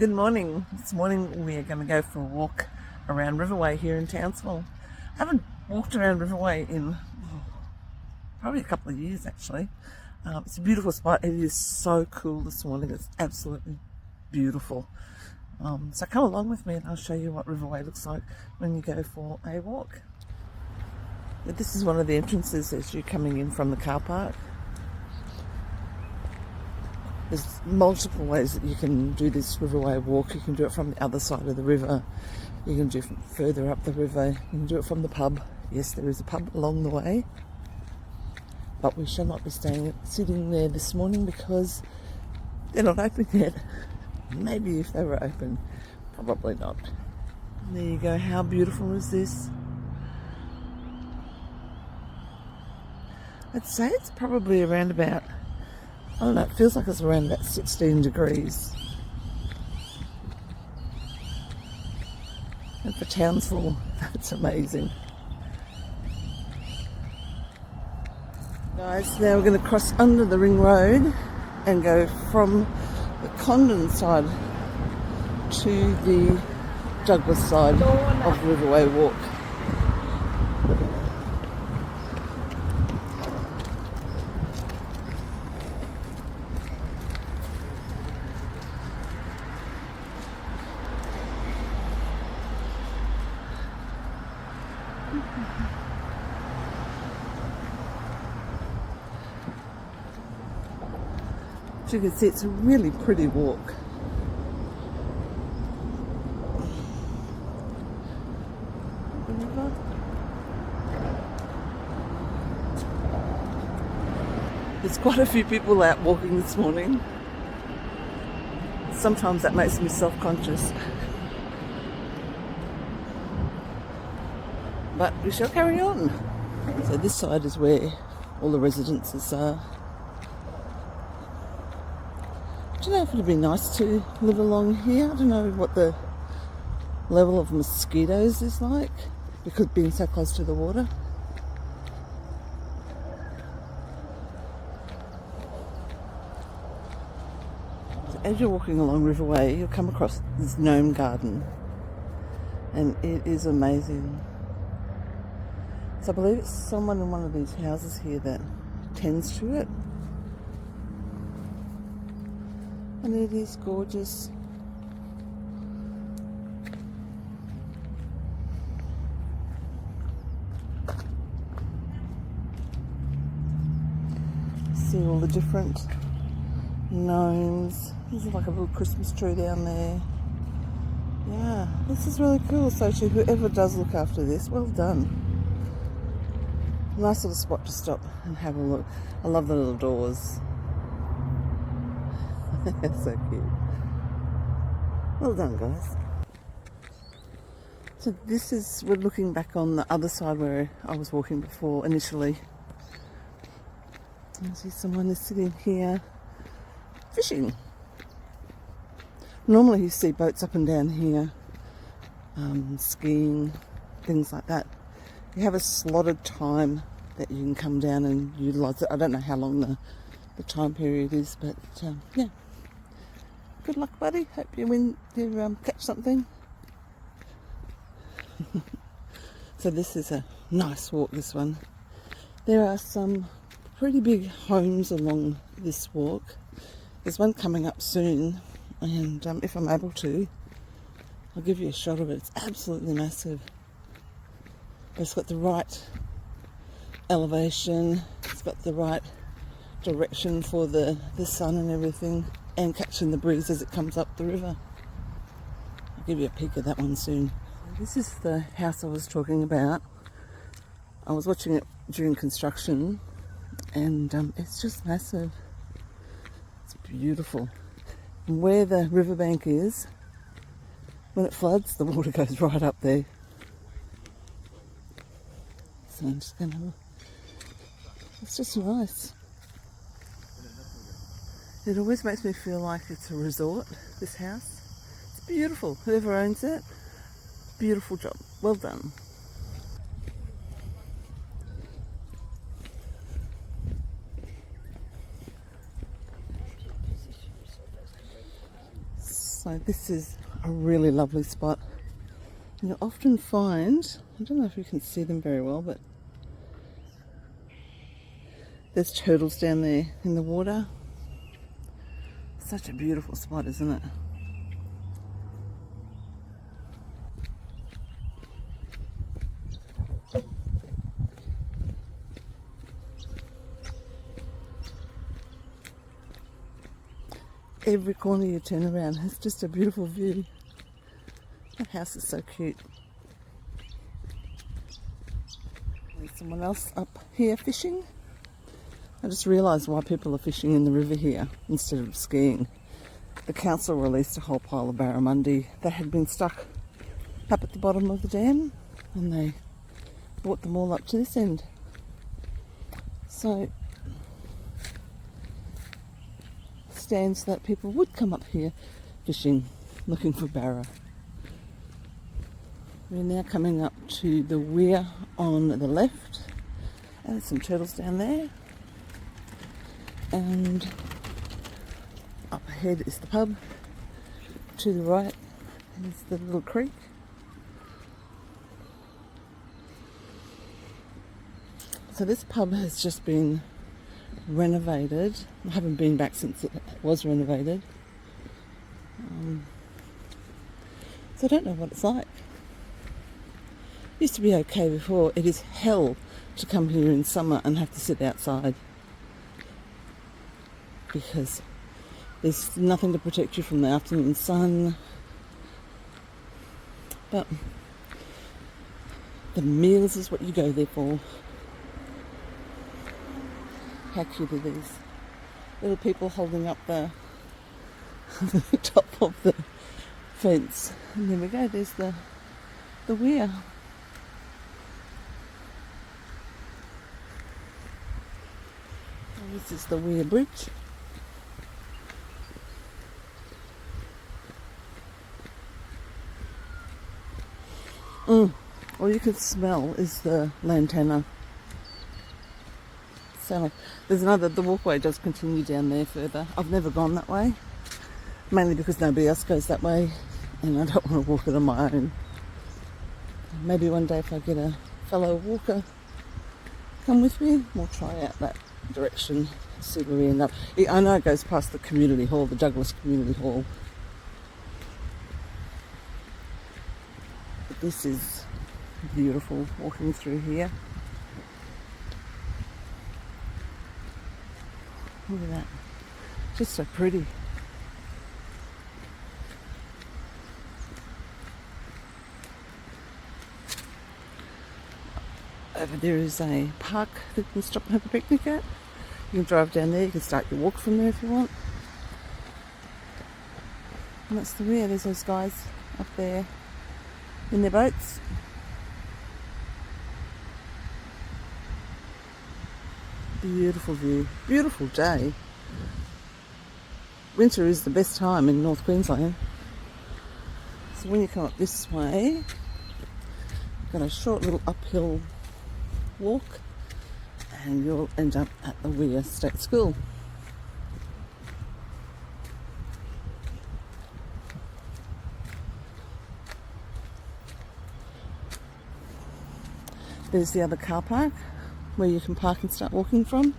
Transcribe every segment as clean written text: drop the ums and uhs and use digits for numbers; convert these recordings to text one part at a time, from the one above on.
Good morning. This morning we are going to go for a walk around Riverway here in Townsville. I haven't walked around Riverway in probably a couple of years actually. It's a beautiful spot. It is so cool this morning. It's absolutely beautiful. So come along with me and I'll show you what Riverway looks like when you go for a walk. This is one of the entrances as you're coming in from the car park. There's multiple ways that you can do this Riverway walk. You can do it from the other side of the river. You can do it further up the river. You can do it from the pub. Yes, there is a pub along the way. But we shall not be sitting there this morning because they're not open yet. Maybe if they were open, probably not. And there you go. How beautiful is this? I'd say it's probably around about, I don't know, it feels like it's around about 16 degrees. And for Townsville, that's amazing. Guys, now we're going to cross under the ring road and go from the Condon side to the Douglas side of Riverway Walk. As you can see, it's a really pretty walk. There's quite a few people out walking this morning. Sometimes that makes me self-conscious. But we shall carry on. So this side is where all the residences are. I don't know if it'd be nice to live along here. I don't know what the level of mosquitoes is like because being so close to the water. So as you're walking along Riverway, you'll come across this gnome garden, and it is amazing. So I believe it's someone in one of these houses here that tends to it. And it is gorgeous. See all the different gnomes. There's like a little Christmas tree down there. Yeah, this is really cool. So to whoever does look after this, well done. Nice little spot to stop and have a look. I love the little doors. So cute. Well done, guys. So this is, we're looking back on the other side where I was walking before initially. I see someone is sitting here fishing. Normally you see boats up and down here, skiing, things like that. You have a slotted time that you can come down and utilise it. I don't know how long the time period is, but yeah. Good luck, buddy. Hope you catch something. So this is a nice walk, this one. There are some pretty big homes along this walk. There's one coming up soon, and if I'm able to, I'll give you a shot of it. It's absolutely massive. It's got the right elevation. It's got the right direction for the sun and everything, and catching the breeze as it comes up the river. I'll give you a peek of that one soon. This is the house I was talking about. I was watching it during construction, and it's just massive. It's beautiful. And where the riverbank is, when it floods, the water goes right up there. So I'm just gonna, it's just nice. It always makes me feel like it's a resort, this house. It's beautiful. Whoever owns it, beautiful job. Well done. So this is a really lovely spot. And you'll often find, I don't know if you can see them very well, but there's turtles down there in the water. Such a beautiful spot, isn't it? Every corner you turn around has just a beautiful view. That house is so cute. There's someone else up here fishing. I just realised why people are fishing in the river here instead of skiing. The council released a whole pile of barramundi that had been stuck up at the bottom of the dam, and they brought them all up to this end. So stands that people would come up here fishing, looking for barra. We're now coming up to the weir on the left, and there's some turtles down there, and up ahead is the pub. To the right is the little creek. So this pub has just been renovated. I haven't been back since it was renovated, so I don't know what it's like. It used to be okay before. It is hell to come here in summer and have to sit outside because there's nothing to protect you from the afternoon sun. But the meals is what you go there for. How cute are these little people holding up the top of the fence. And there we go, there's the weir. And this is the weir bridge. All you can smell is the lantana. So there's another, the walkway does continue down there further. I've never gone that way, mainly because nobody else goes that way and I don't want to walk it on my own. Maybe one day if I get a fellow walker come with me, we'll try out that direction, see where we end up. I know it goes past the community hall, the Douglas Community Hall. But this is beautiful walking through here. Look at that, just so pretty. Over there is a park that you can stop and have a picnic at. You can drive down there, you can start your walk from there if you want. And that's the weir, there's those guys up there in their boats. Beautiful view, beautiful day. Winter is the best time in North Queensland. So when you come up this way, you've got a short little uphill walk and you'll end up at the Weir State School. There's the other car park where you can park and start walking from.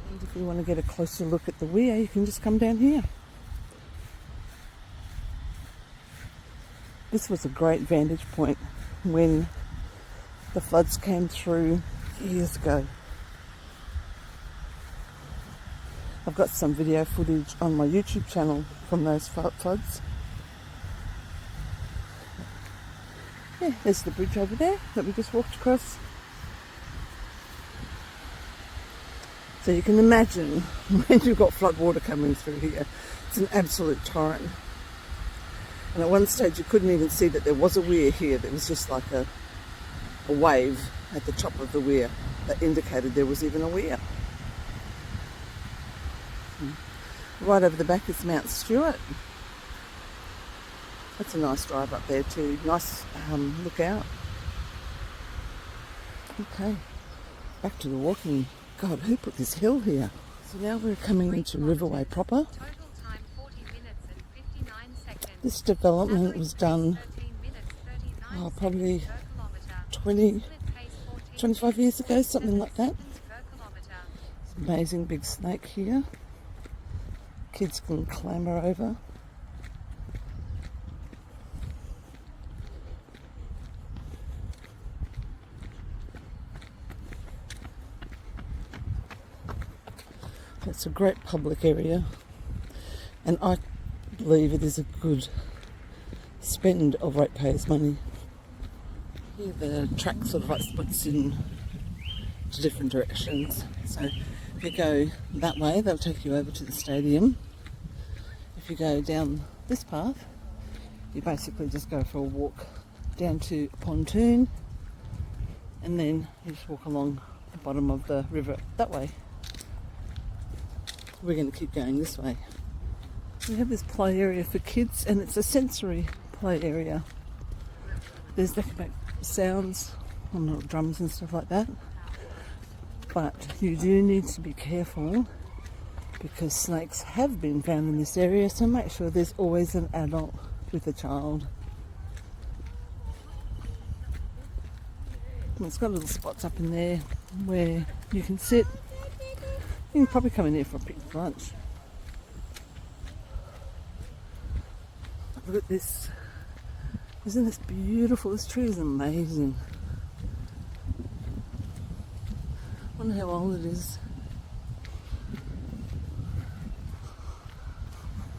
And if you want to get a closer look at the weir, you can just come down here. This was a great vantage point when the floods came through years ago. I've got some video footage on my YouTube channel from those floods. Yeah, there's the bridge over there that we just walked across. So you can imagine when you've got flood water coming through here, it's an absolute torrent. And at one stage you couldn't even see that there was a weir here. There was just like a wave at the top of the weir that indicated there was even a weir. Right over the back is Mount Stewart. That's a nice drive up there too. Nice look out. Okay, back to the walking. God, who put this hill here? So now we're coming into Riverway proper. This development was done probably 25 years ago, something like that. It's an amazing big snake here. Kids can clamber over. It's a great public area, and I believe it is a good spend of ratepayers' money. Here the track sort of like splits in to different directions. So if you go that way, they'll take you over to the stadium. If you go down this path, you basically just go for a walk down to a pontoon, and then you just walk along the bottom of the river that way. We're going to keep going this way. We have this play area for kids, and it's a sensory play area. There's they can make sounds on little drums and stuff like that, but you do need to be careful because snakes have been found in this area, so make sure there's always an adult with a child. And it's got little spots up in there where you can sit. You can probably come in here for a picnic lunch. Look at this. Isn't this beautiful? This tree is amazing. I wonder how old it is.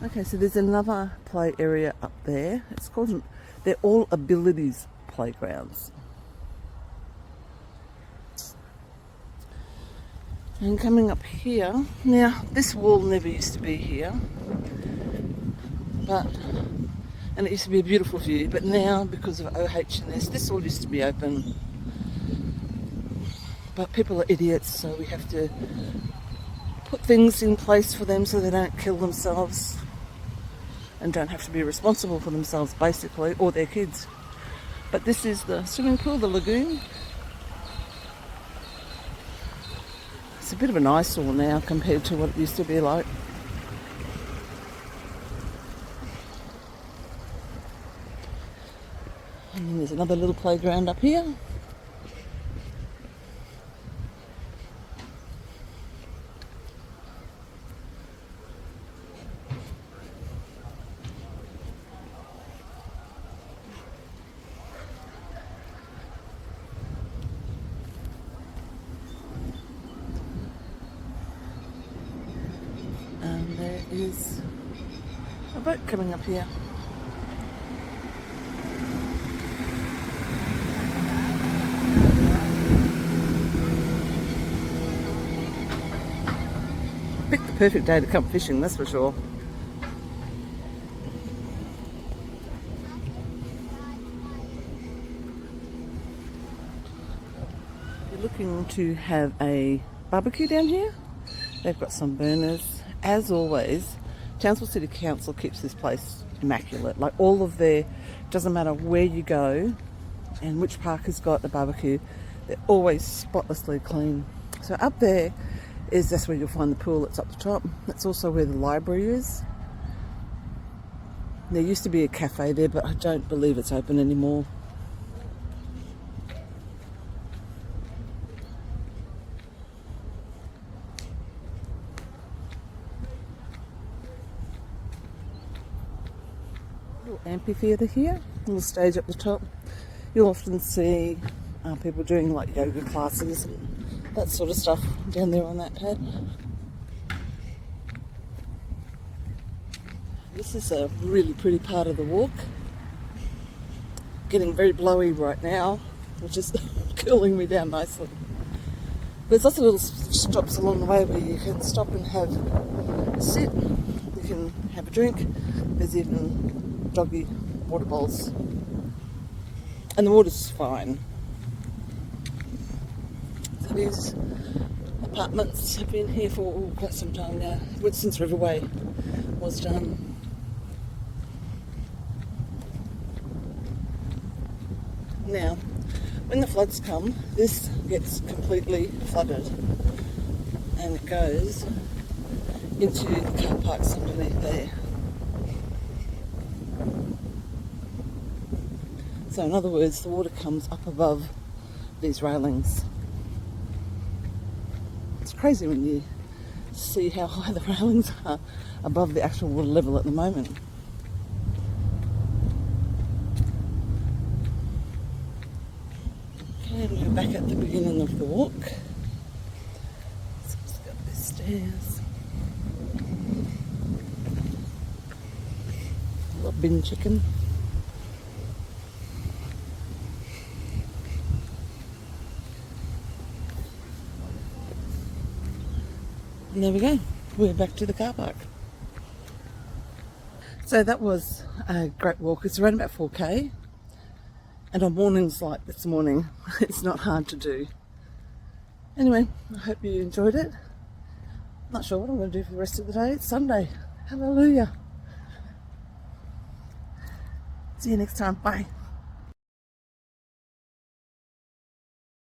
Okay, so there's another play area up there. It's called, they're all abilities playgrounds. And coming up here, now this wall never used to be here, and it used to be a beautiful view, but now because of OH&S, this all used to be open. But people are idiots, so we have to put things in place for them so they don't kill themselves and don't have to be responsible for themselves basically, or their kids. But this is the swimming pool, the lagoon. It's a bit of an eyesore now compared to what it used to be like. And then there's another little playground up here. And there is a boat coming up here. Picked the perfect day to come fishing, that's for sure. If you're looking to have a barbecue down here, they've got some burners. As always, Townsville City Council keeps this place immaculate. Like all of their, doesn't matter where you go and which park has got a barbecue, they're always spotlessly clean. So up there is, that's where you'll find the pool that's up the top. That's also where the library is. There used to be a cafe there, but I don't believe it's open anymore. Little amphitheatre here, little stage up the top. You'll often see people doing like yoga classes and that sort of stuff down there on that pad. This is a really pretty part of the walk. Getting very blowy right now, which is cooling me down nicely. There's lots of little stops along the way where you can stop and have a sit, you can have a drink. There's even doggy water bowls. And the water's fine. These apartments have been here for quite some time now, since Riverway was done. Now, when the floods come, this gets completely flooded and it goes into the car parks underneath there. So in other words, the water comes up above these railings. It's crazy when you see how high the railings are above the actual water level at the moment. Okay, we're back at the beginning of the walk. So let's go up these stairs. I've got bin chicken. And there we go, we're back to the car park. So that was a great walk. It's around about 4k, and on mornings like this morning, it's not hard to do. Anyway, I hope you enjoyed it. Not sure what I'm going to do for the rest of the day. It's Sunday. Hallelujah. See you next time. Bye.